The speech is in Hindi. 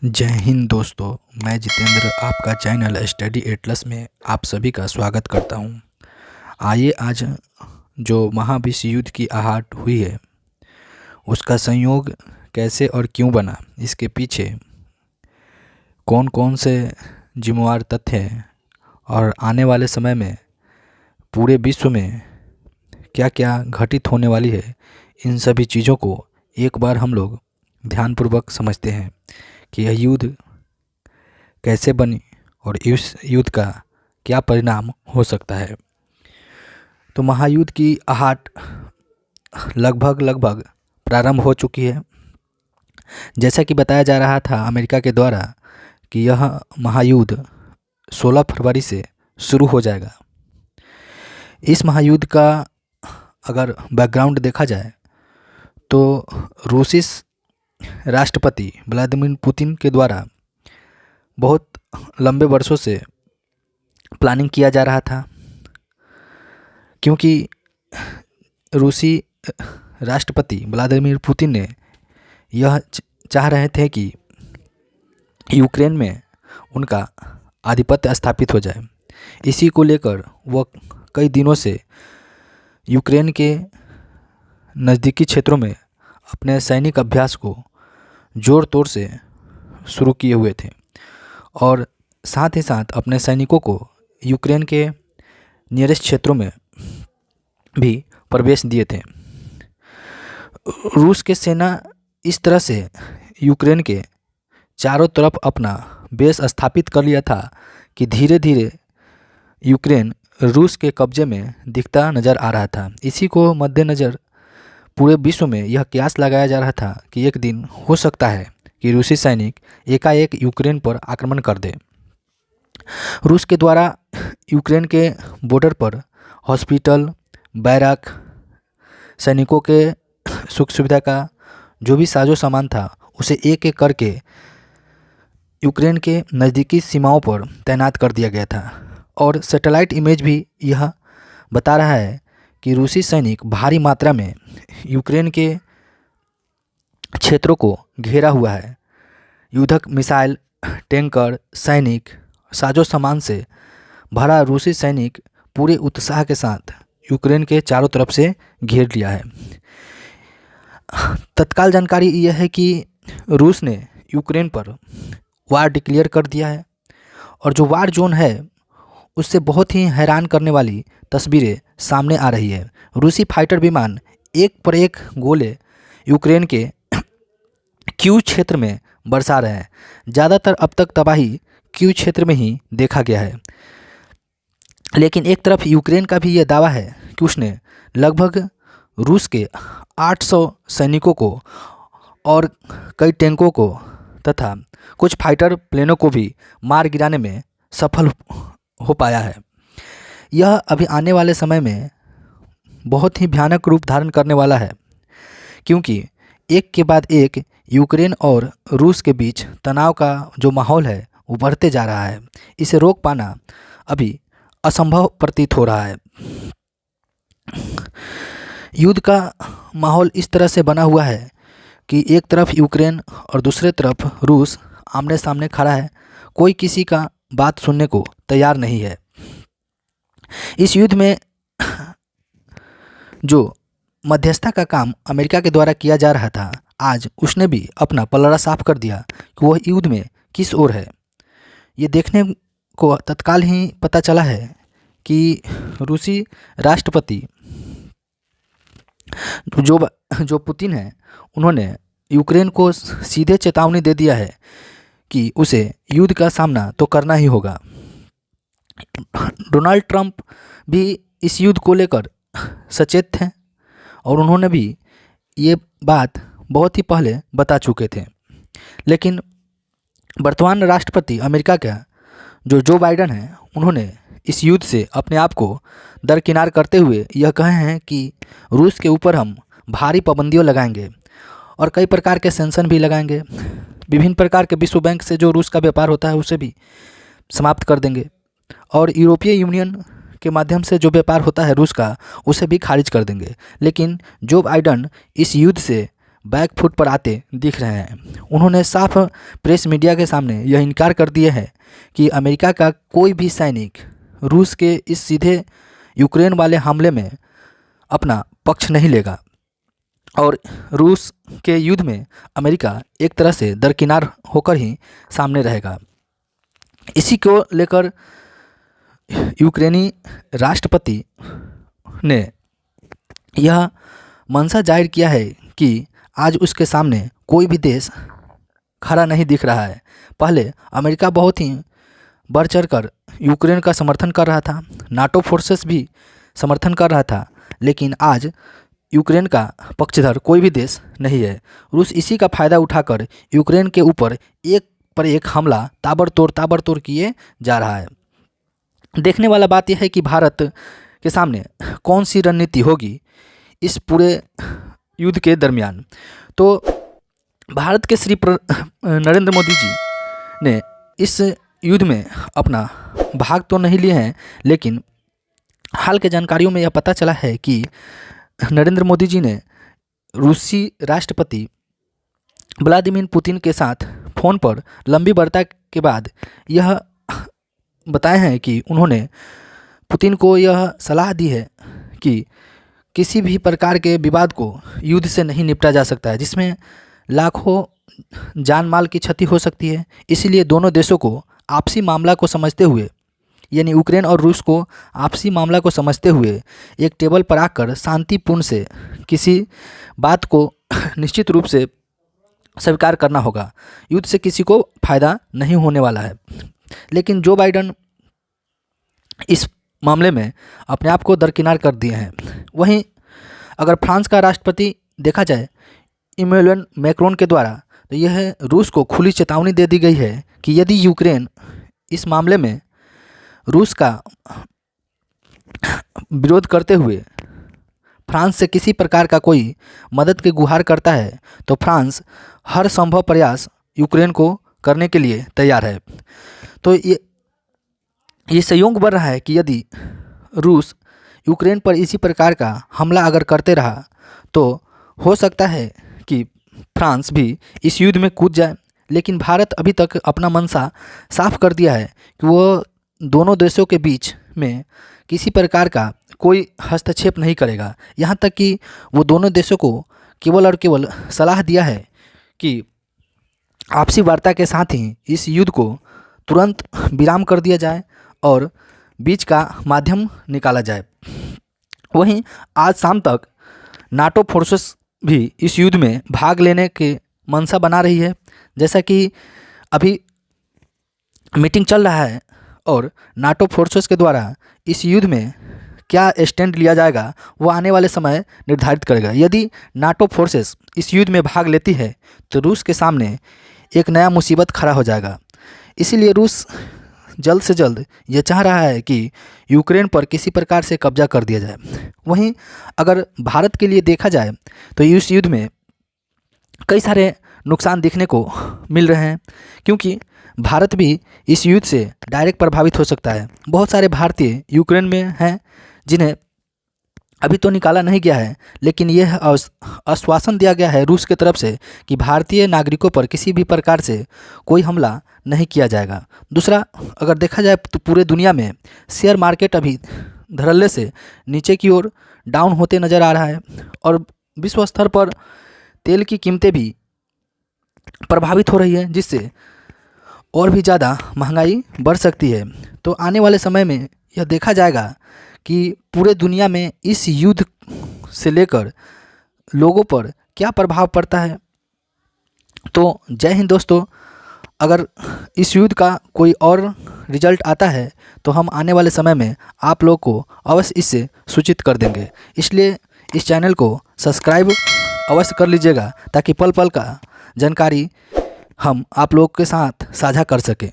जय हिंद दोस्तों। मैं जितेंद्र आपका चैनल स्टडी एटलस में आप सभी का स्वागत करता हूं। आइए आज जो महाविश्व युद्ध की आहट हुई है उसका संयोग कैसे और क्यों बना, इसके पीछे कौन कौन से जिम्मेवार तथ्य हैं और आने वाले समय में पूरे विश्व में क्या क्या घटित होने वाली है, इन सभी चीज़ों को एक बार हम लोग ध्यानपूर्वक समझते हैं कि यह युद्ध कैसे बनी और इस युद्ध का क्या परिणाम हो सकता है। तो महायुद्ध की आहट लगभग प्रारंभ हो चुकी है। जैसा कि बताया जा रहा था अमेरिका के द्वारा कि यह महायुद्ध 16 फरवरी से शुरू हो जाएगा। इस महायुद्ध का अगर बैकग्राउंड देखा जाए तो रूसी राष्ट्रपति व्लादिमीर पुतिन के द्वारा बहुत लंबे वर्षों से प्लानिंग किया जा रहा था, क्योंकि रूसी राष्ट्रपति व्लादिमीर पुतिन ने यह चाह रहे थे कि यूक्रेन में उनका आधिपत्य स्थापित हो जाए। इसी को लेकर वह कई दिनों से यूक्रेन के नज़दीकी क्षेत्रों में अपने सैनिक अभ्यास को ज़ोर तौर से शुरू किए हुए थे और साथ ही साथ अपने सैनिकों को यूक्रेन के नियरेस्ट क्षेत्रों में भी प्रवेश दिए थे। रूस के सेना इस तरह से यूक्रेन के चारों तरफ अपना बेस स्थापित कर लिया था कि धीरे धीरे यूक्रेन रूस के कब्जे में दिखता नज़र आ रहा था। इसी को मद्देनज़र पूरे विश्व में यह कयास लगाया जा रहा था कि एक दिन हो सकता है कि रूसी सैनिक एकाएक यूक्रेन पर आक्रमण कर दे। रूस के द्वारा यूक्रेन के बॉर्डर पर हॉस्पिटल, बैरक, सैनिकों के सुख सुविधा का जो भी साजो सामान था उसे एक एक करके यूक्रेन के नज़दीकी सीमाओं पर तैनात कर दिया गया था। और सैटेलाइट इमेज भी यह बता रहा है कि रूसी सैनिक भारी मात्रा में यूक्रेन के क्षेत्रों को घेरा हुआ है। युद्धक मिसाइल, टैंकर, सैनिक, साजो सामान से भरा रूसी सैनिक पूरे उत्साह के साथ यूक्रेन के चारों तरफ से घेर लिया है। तत्काल जानकारी यह है कि रूस ने यूक्रेन पर वार डिक्लेयर कर दिया है और जो वार जोन है उससे बहुत ही हैरान करने वाली तस्वीरें सामने आ रही है। रूसी फाइटर विमान एक पर एक गोले यूक्रेन के क्यू क्षेत्र में बरसा रहे हैं। ज़्यादातर अब तक तबाही क्यू क्षेत्र में ही देखा गया है, लेकिन एक तरफ यूक्रेन का भी यह दावा है कि उसने लगभग रूस के 800 सैनिकों को और कई टैंकों को तथा कुछ फाइटर प्लेनों को भी मार गिराने में सफल हो पाया है। यह अभी आने वाले समय में बहुत ही भयानक रूप धारण करने वाला है, क्योंकि एक के बाद एक यूक्रेन और रूस के बीच तनाव का जो माहौल है वो बढ़ते जा रहा है। इसे रोक पाना अभी असंभव प्रतीत हो रहा है। युद्ध का माहौल इस तरह से बना हुआ है कि एक तरफ यूक्रेन और दूसरे तरफ रूस आमने सामने खड़ा है। कोई किसी का बात सुनने को तैयार नहीं है। इस युद्ध में जो मध्यस्थता का काम अमेरिका के द्वारा किया जा रहा था, आज उसने भी अपना पलड़ा साफ कर दिया कि वह युद्ध में किस ओर है। ये देखने को तत्काल ही पता चला है कि रूसी राष्ट्रपति जो पुतिन है, उन्होंने यूक्रेन को सीधे चेतावनी दे दिया है कि उसे युद्ध का सामना तो करना ही होगा। डोनाल्ड ट्रंप भी इस युद्ध को लेकर सचेत थे और उन्होंने भी ये बात बहुत ही पहले बता चुके थे, लेकिन वर्तमान राष्ट्रपति अमेरिका का जो बाइडन है, उन्होंने इस युद्ध से अपने आप को दरकिनार करते हुए यह कहे हैं कि रूस के ऊपर हम भारी पाबंदियां लगाएंगे और कई प्रकार के सैंक्शन भी लगाएंगे। विभिन्न प्रकार के विश्व बैंक से जो रूस का व्यापार होता है उसे भी समाप्त कर देंगे और यूरोपीय यूनियन के माध्यम से जो व्यापार होता है रूस का, उसे भी खारिज कर देंगे। लेकिन जो बाइडन इस युद्ध से बैकफुट पर आते दिख रहे हैं। उन्होंने साफ प्रेस मीडिया के सामने यह इनकार कर दिया है कि अमेरिका का कोई भी सैनिक रूस के इस सीधे यूक्रेन वाले हमले में अपना पक्ष नहीं लेगा और रूस के युद्ध में अमेरिका एक तरह से दरकिनार होकर ही सामने रहेगा। इसी को लेकर यूक्रेनी राष्ट्रपति ने यह मंशा जाहिर किया है कि आज उसके सामने कोई भी देश खड़ा नहीं दिख रहा है। पहले अमेरिका बहुत ही बढ़ चढ़ कर यूक्रेन का समर्थन कर रहा था, नाटो फोर्सेस भी समर्थन कर रहा था, लेकिन आज यूक्रेन का पक्षधर कोई भी देश नहीं है। रूस इसी का फ़ायदा उठाकर यूक्रेन के ऊपर एक पर एक हमला ताबड़तोड़ किए जा रहा है। देखने वाला बात यह है कि भारत के सामने कौन सी रणनीति होगी इस पूरे युद्ध के दरमियान। तो भारत के श्री नरेंद्र मोदी जी ने इस युद्ध में अपना भाग तो नहीं लिए हैं, लेकिन हाल के जानकारियों में यह पता चला है कि नरेंद्र मोदी जी ने रूसी राष्ट्रपति व्लादिमीर पुतिन के साथ फ़ोन पर लंबी वार्ता के बाद यह बताए हैं कि उन्होंने पुतिन को यह सलाह दी है कि किसी भी प्रकार के विवाद को युद्ध से नहीं निपटा जा सकता है, जिसमें लाखों जान माल की क्षति हो सकती है। इसीलिए दोनों देशों को आपसी मामला को समझते हुए, यानी यूक्रेन और रूस को आपसी मामला को समझते हुए एक टेबल पर आकर शांतिपूर्ण से किसी बात को निश्चित रूप से स्वीकार करना होगा। युद्ध से किसी को फायदा नहीं होने वाला है। लेकिन जो बाइडेन इस मामले में अपने आप को दरकिनार कर दिए हैं। वहीं अगर फ्रांस का राष्ट्रपति देखा जाए इमैनुअल मैक्रोन के द्वारा, तो यह रूस को खुली चेतावनी दे दी गई है कि यदि यूक्रेन इस मामले में रूस का विरोध करते हुए फ्रांस से किसी प्रकार का कोई मदद की गुहार करता है, तो फ्रांस हर संभव प्रयास यूक्रेन को करने के लिए तैयार है। तो ये संयोग बन रहा है कि यदि रूस यूक्रेन पर इसी प्रकार का हमला अगर करते रहा, तो हो सकता है कि फ्रांस भी इस युद्ध में कूद जाए। लेकिन भारत अभी तक अपना मनसा साफ कर दिया है कि वो दोनों देशों के बीच में किसी प्रकार का कोई हस्तक्षेप नहीं करेगा। यहाँ तक कि वो दोनों देशों को केवल और केवल सलाह दिया है कि आपसी वार्ता के साथ ही इस युद्ध को तुरंत विराम कर दिया जाए और बीच का माध्यम निकाला जाए। वहीं आज शाम तक नाटो फोर्सेस भी इस युद्ध में भाग लेने के मंशा बना रही है। जैसा कि अभी मीटिंग चल रहा है और नाटो फोर्सेस के द्वारा इस युद्ध में क्या स्टैंड लिया जाएगा वो आने वाले समय निर्धारित करेगा। यदि नाटो फोर्सेस इस युद्ध में भाग लेती है तो रूस के सामने एक नया मुसीबत खड़ा हो जाएगा। इसीलिए रूस जल्द से जल्द ये चाह रहा है कि यूक्रेन पर किसी प्रकार से कब्जा कर दिया जाए। वहीं अगर भारत के लिए देखा जाए तो इस युद्ध में कई सारे नुकसान दिखने को मिल रहे हैं, क्योंकि भारत भी इस युद्ध से डायरेक्ट प्रभावित हो सकता है। बहुत सारे भारतीय यूक्रेन में हैं जिन्हें अभी तो निकाला नहीं गया है, लेकिन यह आश्वासन दिया गया है रूस की तरफ से कि भारतीय नागरिकों पर किसी भी प्रकार से कोई हमला नहीं किया जाएगा। दूसरा, अगर देखा जाए तो पूरे दुनिया में शेयर मार्केट अभी धड़ल्ले से नीचे की ओर डाउन होते नज़र आ रहा है और विश्व स्तर पर तेल की कीमतें भी प्रभावित हो रही है, जिससे और भी ज़्यादा महंगाई बढ़ सकती है। तो आने वाले समय में यह देखा जाएगा कि पूरे दुनिया में इस युद्ध से लेकर लोगों पर क्या प्रभाव पड़ता है। तो जय हिंद दोस्तों, अगर इस युद्ध का कोई और रिजल्ट आता है तो हम आने वाले समय में आप लोग को अवश्य इससे सूचित कर देंगे। इसलिए इस चैनल को सब्सक्राइब अवश्य कर लीजिएगा ताकि पल पल का जानकारी हम आप लोग के साथ साझा कर सकें।